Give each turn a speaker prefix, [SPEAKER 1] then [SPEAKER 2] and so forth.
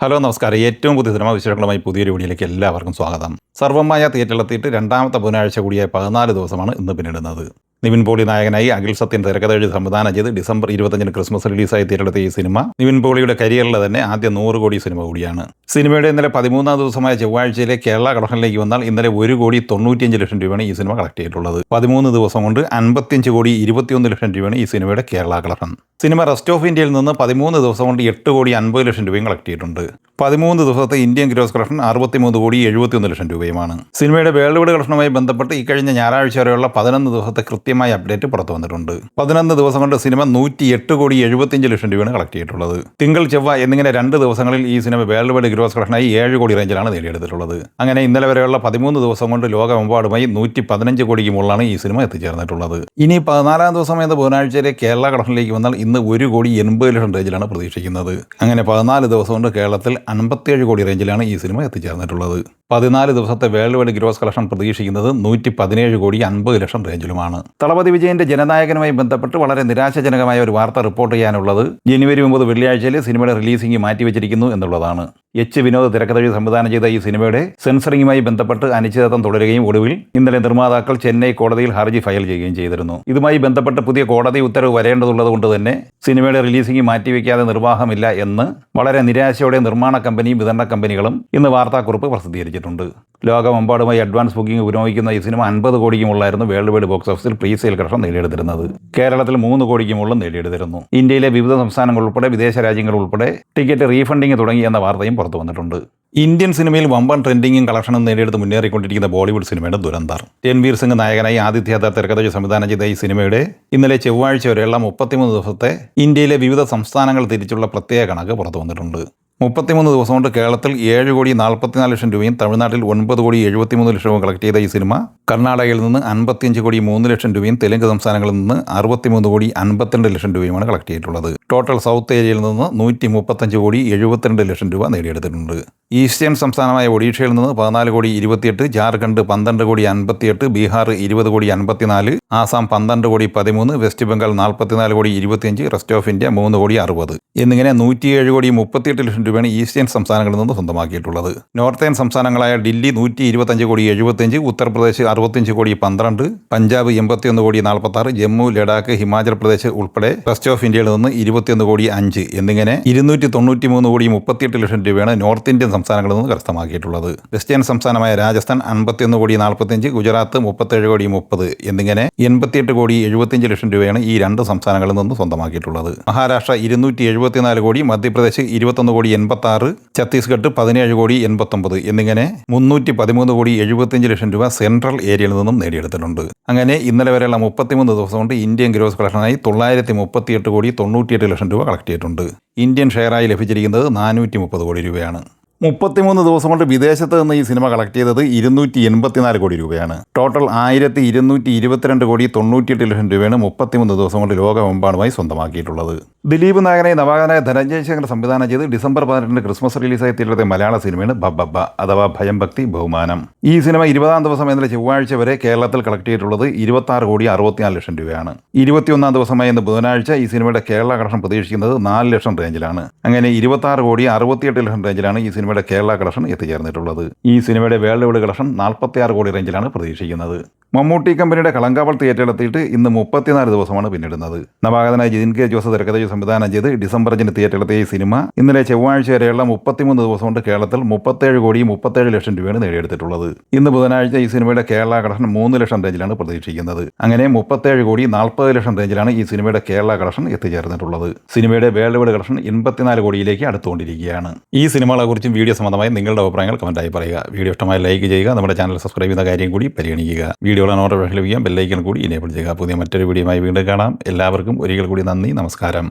[SPEAKER 1] Hello നമസ്കാരം. ഏറ്റവും പുതിയ സിനിമാ വിശേഷങ്ങളുമായി പുതിയൊരു വീഡിയോയിലേക്ക് എല്ലാവർക്കും സ്വാഗതം. സർവ്വമായ തിയേറ്ററിലെത്തിയിട്ട് രണ്ടാമത്തെ ബുധനാഴ്ച കൂടിയായ 14 ദിവസമാണ് ഇന്ന് പിന്നിടുന്നത്. നിവിൻ പോളി നായകനായി അഖിൽ സത്യൻ തിരക്കഥ എഴുതി സംവിധാനം ചെയ്ത് ഡിസംബർ 25 ക്രിസ്മസ് റിലീസായി തിയേറ്ററിലെത്തിയ ഈ സിനിമ നിവിൻ പോളിയുടെ കരിയറിലെ തന്നെ ആദ്യ 100 കോടി സിനിമ കൂടിയാണ്. സിനിമയുടെ ഇന്നലെ 13ാം ദിവസമായ ചൊവ്വാഴ്ചയിലെ കേരള കളക്ഷനിലേക്ക് വന്നാൽ ഇന്നലെ 1,95,00,000 രൂപയാണ് ഈ സിനിമ കളക്ട് ചെയ്തിട്ടുള്ളത്. 13 ദിവസം കൊണ്ട് 55,21,00,000 രൂപയാണ് ഈ സിനിമയുടെ Kerala collection. Cinema rest of ഇന്ത്യയിൽ നിന്ന് 13 ദിവസം കൊണ്ട് 8,50,00,000 രൂപയും കളക്ട് ചെയ്തിട്ടുണ്ട്. 13 ദിവസത്തെ ഇന്ത്യൻ ഗ്രോസ് കളക്ഷൻ 63,71,00,000 രൂപയുമാണ്. സിനിമയുടെ വേൾഡ് വൈഡ് കളക്ഷനുമായി ബന്ധപ്പെട്ട് ഇക്കഴിഞ്ഞ ഞായറാഴ്ച വരെയുള്ള 11 ദിവസത്തെ കൃത്യമായ അപ്ഡേറ്റ് പുറത്തു വന്നിട്ടുണ്ട്. 11 ദിവസം കൊണ്ട് സിനിമ 108,75,00,000 രൂപയാണ് കളക്ട് ചെയ്തിട്ടുള്ളത്. തിങ്കൾ ചൊവ്വ എന്നിങ്ങനെ 2 ദിവസങ്ങളിൽ ഈ സിനിമ വേൾഡ് വൈഡ് ഗ്രോസ് കളക്ഷനായി 7 കോടി റേഞ്ചിലാണ് നേടിയെടുത്തിട്ടുള്ളത്. അങ്ങനെ ഇന്നലെ വരെയുള്ള 13 ദിവസം കൊണ്ട് ലോകമെമ്പാടുമായി 115 കോടിക്ക് മുകളിലാണ് ഈ സിനിമ എത്തിച്ചേർന്നിട്ടുള്ളത്. ഇനി 14ാം ദിവസം എന്ന ബുധനാഴ്ചയിലെ കേരള കളക്ഷനിലേക്ക് വന്നാൽ ഇന്ന് 1,80,00,000 റേഞ്ചിലാണ് പ്രതീക്ഷിക്കുന്നത്. അങ്ങനെ 14 ദിവസം കൊണ്ട് കേരളത്തിൽ 57 കോടി റേഞ്ചിലാണ് ഈ സിനിമ എത്തിച്ചേർന്നിട്ടുള്ളത്. 14 ദിവസത്തെ വേൾഡ് വൈഡ് ഗ്രോസ് കളക്ഷൻ പ്രതീക്ഷിക്കുന്നത് 117,50,00,000 റേഞ്ചിലുമാണ്. തളപതി വിജയന്റെ ജനനായകനുമായി ബന്ധപ്പെട്ട് വളരെ നിരാശാജനകമായ ഒരു വാർത്ത റിപ്പോർട്ട് ചെയ്യാനുള്ളത് ജനുവരി 9 വെള്ളിയാഴ്ചയിൽ സിനിമയുടെ റിലീസിംഗ് മാറ്റിവെച്ചിരിക്കുന്നു എന്നുള്ളതാണ്. എച്ച് വിനോദ് തിരക്കഥ എഴുതി സംവിധാനം ചെയ്ത ഈ സിനിമയുടെ സെൻസറിങ്ങുമായി ബന്ധപ്പെട്ട് അനിശ്ചിതത്വം തുടരുകയും ഒടുവിൽ ഇന്നലെ നിർമ്മാതാക്കൾ ചെന്നൈ കോടതിയിൽ ഹർജി ഫയൽ ചെയ്യുകയും ചെയ്തിരുന്നു. ഇതുമായി ബന്ധപ്പെട്ട് പുതിയ കോടതി ഉത്തരവ് വരേണ്ടതുള്ളത് കൊണ്ട് തന്നെ സിനിമയുടെ റിലീസിംഗ് മാറ്റിവെക്കാതെ നിർവാഹമില്ല എന്ന് വളരെ നിരാശയോടെ നിർമ്മാണ കമ്പനിയും വിതരണ കമ്പനികളും ഇന്ന് വാർത്താക്കുറിപ്പ് പ്രസിദ്ധീകരിച്ചിട്ടുണ്ട്. ലോകമെമ്പാടുമായി അഡ്വാൻസ് ബുക്കിംഗ് പുരോഗമിക്കുന്ന ഈ സിനിമ 50 കോടിക്കുമുള്ളായിരുന്നു വേൾഡ് വൈഡ് ബോക്സ് ഓഫീസിൽ പ്രീ സെയിൽ കളക്ഷൻ നേടിയെടുത്തിരുന്നത്. കേരളത്തിൽ 3 കോടിക്ക് മുകളിൽ നേടിയെടുത്തിരുന്നു. ഇന്ത്യയിലെ വിവിധ സംസ്ഥാനങ്ങൾ ഉൾപ്പെടെ വിദേശ രാജ്യങ്ങൾ ഉൾപ്പെടെ ടിക്കറ്റ് റീഫണ്ടിങ് തുടങ്ങി എന്ന വാർത്തയും പുറത്തു വന്നിട്ടുണ്ട്. ഇന്ത്യൻ സിനിമയിൽ വമ്പൻ ട്രെൻഡിങ്ങും കളക്ഷനും നേടിയെടുത്ത് മുന്നേറിക്കൊണ്ടിരിക്കുന്ന ബോളിവുഡ് സിനിമയുടെ ദുരന്തർ. രൺവീർ സിംഗ് നായകനായി ആദിത്യ ദത്ത് തിരക്കഥ സംവിധാനം ചെയ്ത ഈ സിനിമയുടെ ഇന്നലെ ചൊവ്വാഴ്ച വരെയുള്ള 33 ദിവസത്തെ ഇന്ത്യയിലെ വിവിധ സംസ്ഥാനങ്ങൾ തിരിച്ചുള്ള പ്രത്യേക കണക്ക് പുറത്തു വന്നിട്ടുണ്ട്. 33 ദിവസം കൊണ്ട് കേരളത്തിൽ 7,44,00,000 രൂപയും തമിഴ്നാട്ടിൽ 9,73,00,000 രൂപയും കളക്ട് ചെയ്ത ഈ സിനിമ കർണാടകയിൽ നിന്ന് 55,03,00,000 രൂപയും തെലുങ്ക് സംസ്ഥാനങ്ങളിൽ നിന്ന് 63,52,00,000 രൂപയുമാണ് കളക്ട് ചെയ്തിട്ടുള്ളത്. ടോട്ടൽ സൗത്ത് ഏരിയയിൽ നിന്ന് 135,72,00,000 രൂപ നേടിയെടുത്തിട്ടുണ്ട്. ഈസ്റ്റേൺ സംസ്ഥാനമായ ഒഡീഷയിൽ നിന്ന് 14,28,00,000, Jharkhand 12,58,00,000, Bihar 20,54,00,000, Assam 12,13,00,000, west Bengal 44,25,00,000, rest of India 3,60,00,000 എന്നിങ്ങനെ 107,38,00,000 രൂപയാണ് ഈസ്റ്റേൺ സംസ്ഥാനങ്ങളിൽ നിന്ന് സ്വന്തമാക്കിയിട്ടുള്ളത്. നോർത്തേൺ സംസ്ഥാനങ്ങളായ ദില്ലി 125,75,00,000, ഉത്തർപ്രദേശ് 65,12,00,000, പഞ്ചാബ് 81,46,00,000, ജമ്മു, ലഡാക്ക്, ഹിമാചൽ പ്രദേശ് ഉൾപ്പെടെ റെസ്റ്റ് ഓഫ് ഇന്ത്യയിൽ നിന്ന് 21,05,00,000 എന്നിങ്ങനെ 293,38,00,000 രൂപയാണ് നോർത്ത് ഇന്ത്യൻ സംസ്ഥാനങ്ങളിൽ നിന്ന് കരസ്ഥമാക്കിയിട്ടുള്ളത്. വെസ്റ്റേൺ സംസ്ഥാനമായ രാജസ്ഥാൻ 51,45,00,000, ഗുജറാത്ത് 37,30,00,000 എന്നിങ്ങനെ 88,75,00,000 രൂപയാണ് ഈ 2 സംസ്ഥാനങ്ങളിൽ നിന്ന് സ്വന്തമാക്കിയിട്ടുള്ളത്. മഹാരാഷ്ട്ര 274 കോടി, മധ്യപ്രദേശ് 21,86,00,000, ഛത്തീസ്ഗഡ് 17,89,00,000 എന്നിങ്ങനെ 313,75,00,000 രൂപ സെൻട്രൽ ഏരിയയിൽ നിന്നും നേടിയെടുത്തിട്ടുണ്ട്. അങ്ങനെ ഇന്നലെ വരെയുള്ള 33 ദിവസം കൊണ്ട് ഇന്ത്യൻ ഗ്രോസ് കളക്ഷനായി 938,98,00,000 രൂപ കളക്ട് ചെയ്തിട്ടുണ്ട്. ഇന്ത്യൻ ഷെയറായി ലഭിച്ചിരിക്കുന്നത് 430 കോടി രൂപയാണ്. 33 ദിവസം കൊണ്ട് വിദേശത്ത് നിന്ന് ഈ സിനിമ കളക്ട് ചെയ്തത് 284 കോടി രൂപയാണ്. ടോട്ടൽ 1,222,98,00,000 രൂപയാണ് 33 ദിവസം കൊണ്ട് ലോകമെമ്പാടുമായി സ്വന്തമാക്കിയിട്ടുള്ളത്. ദിലീപ് നായകനായി നവാഗതനായ ധനഞ്ജയ് ശങ്കർ സംവിധാനം ചെയ്ത് ഡിസംബർ 18 ക്രിസ്മസ് റിലീസായി തിയേറ്ററിലെ മലയാള സിനിമയാണ് ബബ്ബബ്ബ അഥവാ ഭയം ഭക്തി ബഹുമാനം. ഈ സിനിമ 20ാം ദിവസം എന്നതിലെ ചൊവ്വാഴ്ച വരെ കേരളത്തിൽ കളക്ട് ചെയ്തിട്ടുള്ളത് 26,64,00,000 രൂപയാണ്. 21ാം ദിവസമായ ഇന്ന് ബുധനാഴ്ച ഈ സിനിമയുടെ കേരള കളക്ഷൻ പ്രതീക്ഷിക്കുന്നത് 4,00,000 റേഞ്ചിലാണ്. അങ്ങനെ 26,68,00,000 റേഞ്ചിലാണ് ഈ സിനിമയുടെ കേരള കളക്ഷൻ എത്തിച്ചേർന്നിട്ടുള്ളത്. ഈ സിനിമയുടെ വേൾഡ് വൈഡ് കളക്ഷൻ 46 കോടി റേഞ്ചിലാണ് പ്രതീക്ഷിക്കുന്നത്. മമ്മൂട്ടി കമ്പനിയുടെ കളങ്കാവൾ തിയേറ്ററിലെത്തിയിട്ട് ഇന്ന് 34 ദിവസമാണ് പിന്നിടുന്നത്. നവാഗതനായ ജിതിൻ കെ ജോസ് തിരക്കഥ സംവിധാനം ചെയ്ത് ഡിസംബർ 5 തിയേറ്ററിലെത്തിയ ഈ സിനിമ ഇന്നലെ ചൊവ്വാഴ്ച വരെയുള്ള 33 ദിവസം കൊണ്ട് കേരളത്തിൽ 37,37,00,000 രൂപയാണ് നേടിയെടുത്തിട്ടുള്ളത്. ഇന്ന് ബുധനാഴ്ച ഈ സിനിമയുടെ കേരള കളക്ഷൻ 3,00,000 റേഞ്ചിലാണ് പ്രതീക്ഷിക്കുന്നത്. അങ്ങനെ 37,40,00,000 റേഞ്ചിലാണ് ഈ സിനിമയുടെ കേരള കളക്ഷൻ എത്തിച്ചേർന്നിട്ടുള്ളത്. സിനിമയുടെ വേൾഡ് വൈഡ് കളക്ഷൻ 84 കോടിയിലേക്ക് അടുത്തുകൊണ്ടിരിക്കുകയാണ്. ഈ സിനിമകളെ കുറിച്ചും വീഡിയോ സംബന്ധമായി നിങ്ങളുടെ അഭിപ്രായങ്ങൾ കമന്റായി പറയുക. വീഡിയോ ഇഷ്ടമായി ലൈക്ക് ചെയ്യുക. നമ്മുടെ ചാനൽ സബ്സ്ക്രൈബ് ചെയ്യുന്ന കാര്യം കൂടി പരിഗണിക്കുക. വീഡിയോയുടെ നോട്ടിഫിക്കേഷൻ ലഭിക്കാൻ ബെല്ലൈക്കൺ കൂടി എനേബിൾ ചെയ്യുക. പുതിയ മറ്റൊരു വീഡിയോയുമായി വീണ്ടും കാണാം. എല്ലാവർക്കും ഒരിക്കൽ കൂടി നന്ദി, നമസ്കാരം.